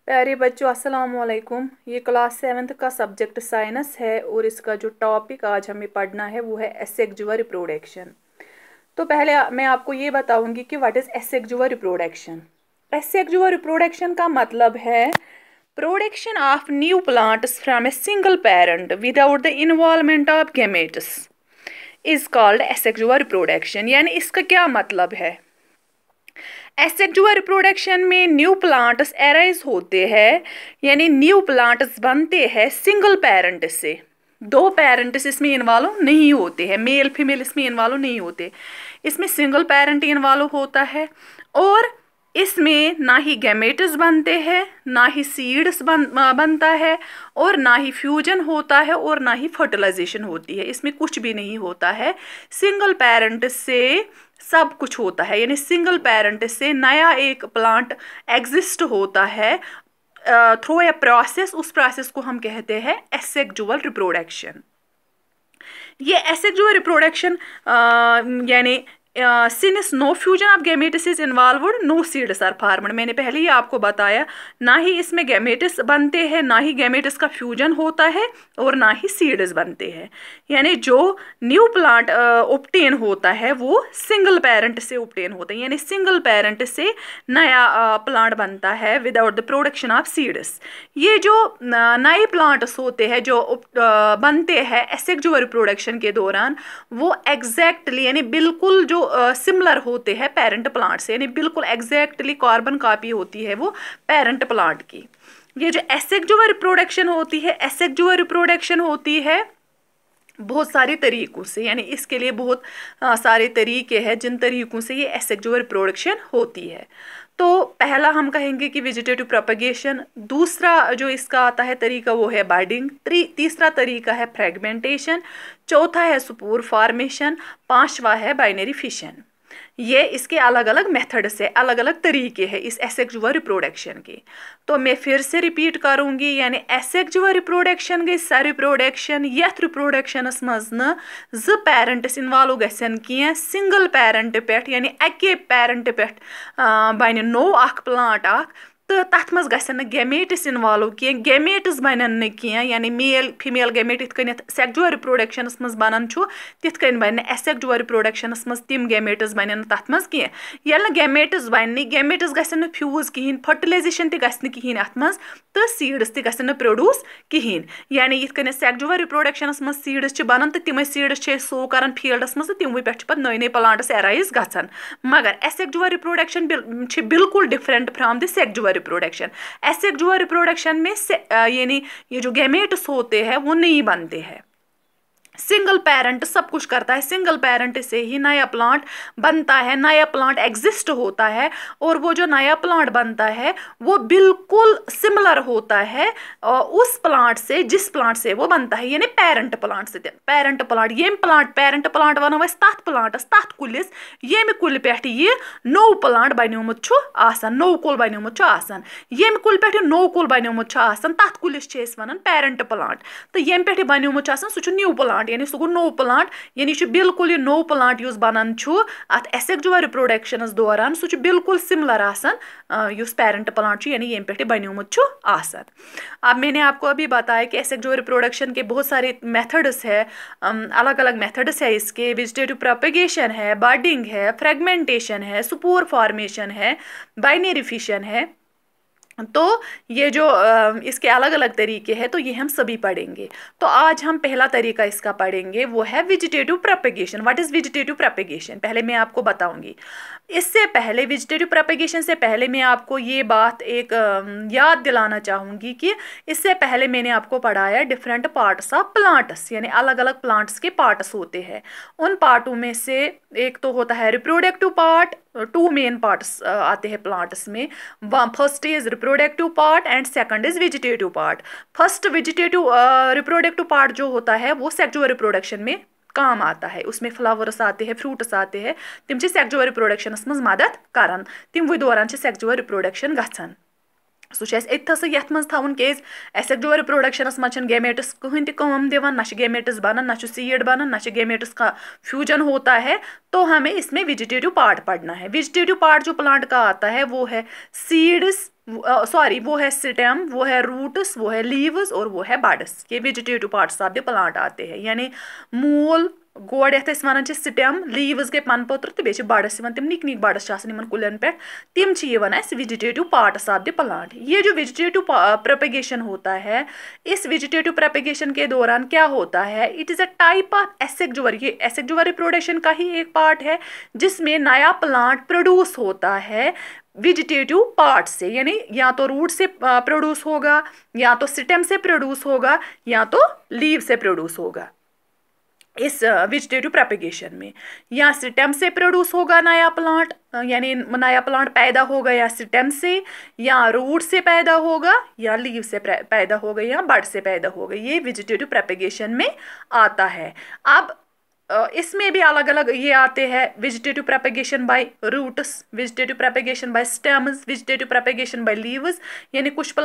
प्यारे बच्चों, अस्सलाम वालेकुम। ये क्लास 7th का सब्जेक्ट साइंस है और इसका जो टॉपिक आज हमें पढ़ना है वो है एसेक्सुअल रिप्रोडक्शन। तो पहले मैं आपको ये बताऊंगी कि what is asexual reproduction. Asexual reproduction का मतलब है production of new plants from a single parent without the involvement of gametes is called asexual reproduction. यानी इसका क्या मतलब है? एसेक्सुअल रिप्रोडक्शन में न्यू प्लांट्स एराइज होते हैं, यानी न्यू प्लांट्स बनते हैं सिंगल पेरेंट से। दो पेरेंट्स इसमें इन्वॉल्व नहीं होते हैं, मेल फीमेल इसमें इन्वॉल्व नहीं होते। इसमें सिंगल पेरेंट इन्वॉल्व होता है और इसमें ना ही गैमेट्स बनते हैं, ना ही सीड्स बनता है, और ना ही फ्यूजन होता है, और ना ही फर्टिलाइजेशन होती है। इसमें कुछ भी नहीं होता है। सिंगल पेरेंट से सब कुछ होता है, यानी सिंगल पेरेंट से नया एक प्लांट एग्जिस्ट होता है थ्रू ए प्रोसेस। उस प्रोसेस को हम कहते हैं एसेक्सुअल रिप्रोडक्शन। ये एसेक्सुअल रिप्रोडक्शन यानी since no fusion of gametes is involved no seeds are formed. मैंने पहले ही आपको बताया, ना ही इसमें गैमेट्स बनते हैं, ना ही गैमेट्स का फ्यूजन होता है, और ना ही सीड्स बनते हैं। यानी जो न्यू प्लांट ऑब्टेन होता है वो सिंगल पेरेंट से ऑब्टेन होता है, यानी सिंगल पेरेंट से नया प्लांट बनता है without the production of seeds. ये जो नए प्लांट्स होते हैं जो बनते हैं एसेक्सुअल रिप्रोडक्शन के दौरान, वो एग्जैक्टली यानी बिल्कुल जो सिमिलर होते हैं पेरेंट प्लांट से, यानी बिल्कुल एग्जैक्टली कार्बन कॉपी होती है वो पेरेंट प्लांट की। ये जो एसेक्सुअल रिप्रोडक्शन होती है, एसेक्सुअल रिप्रोडक्शन होती है बहुत सारे तरीकों से, यानी इसके लिए बहुत सारे तरीके हैं जिन तरीकों से ये एसेक्सुअल रिप्रोडक्शन होती है। तो पहला हम कहेंगे कि वेजिटेटिव प्रोपगेशन, दूसरा जो इसका आता है तरीका वो है बर्डिंग, तीसरा तरीका है फ्रेगमेंटेशन, चौथा है स्पोर फॉर्मेशन, पांचवा है बाइनरी फिशन। ये इसके अलग अलग मेथड्स है, अलग अलग तरीके हैं इस एसेक्सुअल रिप्रोडक्शन के। तो मैं फिर से रिपीट करूंगी, यानी एसेक्सुअल रिप्रोडक्शन गई सह रिप्रोडक्शन यथ रिप्रोडक्शनस मज न ज पेरेंट्स इन्वॉल्व गसन की सिंगल पेरेंट पे, यानी अके पेरेंट पे बन नो अख प्लांट अख, तो तथ मज गसन गैमेट्स इन्वॉल्व की, गैमेट्स बनन की, यानी मेल फीमेल गैमेट इत कन सेक्सुअल रिप्रोडक्शनस मज बनन तिथ कन बन एसेक्सुअल रिप्रोडक्शनस मज तिम गैमेट्स बनन तथ मज की। येल गैमेट्स बन, गैमेट्स गसन फ्यूज कहीं, फर्टिलाइजेशन तह कहीं अत मज, तो सीड्स तह गसन प्रोड्यूस कहीं। यानी इत कन सेक्सुअल रिप्रोडक्शनस मज सीड्स बनन, तो तिम सीड्स सो कर फील्डस मज, तिमवे पे पत नए नए प्लांट्स एराइज गसन। मगर एसेक्सुअल रिप्रोडक्शन बिल्कुल different from the sexual reproduction. Asexual reproduction में यानी ये जो गैमेट्स होते हैं वो नहीं बनते हैं, सिंगल पेरेंट सब कुछ करता है, सिंगल पेरेंट से ही नया प्लांट बनता है, नया प्लांट एग्जिस्ट होता है, और वो जो नया प्लांट बनता है वो बिल्कुल सिमिलर होता है उस प्लांट से जिस प्लांट से वो बनता है, यानी पेरेंट प्लांट से। पेरेंट प्लांट ये प्लांट पेरेंट प्लांट वनो तथ प्लांटस तथ कुलिस येम कुल पे ये नो प्लांट बनोमुत आसान, नो कुल बनोमुत आसान, येम कुल पे नो कुल बनोमुत आसान, तथ कुलिस वनान पेरेंट प्लांट। तो येम पे बनोमुत आसान सु न्यू प्लांट, यानी सह गो नो प्लांट, यानी बिल्कुल ये नो प्लांट युस बनन अत एसेक्सुअल रिप्रोडक्शनस दौरान सह बिल्कुल सिमिलर आसान युस पेरेंट प्लांट, यानी येम पे बनोमुत आसान। अब मैंने आपको अभी बताया कि एसेक्सुअल रिप्रोडक्शन के बहुत सारे मेथड्स है, अलग अलग मेथड्स है इसके। वेजिटेटिव प्रोपगेशन है, बर्डिंग है, फ्रेगमेंटेशन है, स्पोर फॉर्मेशन है, बाइनरी फिशन है। तो ये जो इसके अलग अलग तरीके हैं, तो ये हम सभी पढ़ेंगे। तो आज हम पहला तरीका इसका पढ़ेंगे, वो है vegetative propagation. What is vegetative propagation पहले मैं आपको बताऊंगी। इससे पहले वेजिटेटिव प्रोपगेशन से पहले मैं आपको ये बात एक याद दिलाना चाहूँगी कि इससे पहले मैंने आपको पढ़ाया डिफरेंट पार्ट्स ऑफ प्लांट्स, यानी अलग अलग प्लांट्स के पार्ट्स होते हैं। उन पार्टों में से एक तो होता है reproductive part, two main parts आते हैं प्लांट्स में। First is reproductive part and second is vegetative part. First vegetative reproductive part जो होता है वो सेक्सुअल रिप्रोडक्शन में काम आता है, उसमें फ्लावर्स आते हैं, फ्रूट्स आते हैं, तिम सेक्सुअल रिप्रोडक्शनस मज मदद करान, तिमवे दौरान सेक्सुअल रिप्रोडक्शन गछन। सह एथस यथ मज थवन केज एसेक्सुअल रिप्रोडक्शनस मज गैमेट्स कहीं तम दिवान, ना गैमेट्स बनन, ना सीड बनन, ना गैमेट्स का फ्यूजन होता है। तो हमें इसमें वेजिटेटिव पार्ट पढ़ना है। वेजिटेटिव पार्ट जो प्लांट का आता है वो है सीड्स, सॉरी वो है स्टेम, वो है रूट्स, वो है लीव्स और वो है बड्स। ये vegetative parts of the plant आते हैं, यानी मूल गोड़ यथ वन स्टेम, लीव्स गई पन पत्र तो बेच बड्स तम निक निक बड्स कुलन पे तम vegetative parts of the plant. ये जो वेजिटेटिव प्रोपेगेशन होता है, इस वेजिटेटिव प्रोपेगेशन के दौरान क्या होता है, it is a type of asexual. ये एसेक्जुअर रिप्रोडक्शन का ही एक पार्ट है जिसमें नया प्लांट प्रोड्यूस होता है वेजिटेटिव पार्ट से, यानी या तो रूट से प्रोड्यूस होगा, या तो स्टेम से प्रोड्यूस होगा, या तो लीव से प्रोड्यूस होगा। इस वेजिटेटिव प्रोपेगेशन में या स्टेम से प्रोड्यूस होगा नया प्लांट, यानी नया प्लांट पैदा होगा या स्टेम से, या रूट से पैदा होगा, या लीव से पैदा होगा, या बड से पैदा होगा। ये वेजिटेटिव प्रोपेगेशन में आता है। अब इसमें भी अलग अलग ये आते हैं, vegetative propagation by roots, vegetative propagation by stems, vegetative propagation by leaves, यानी कुछ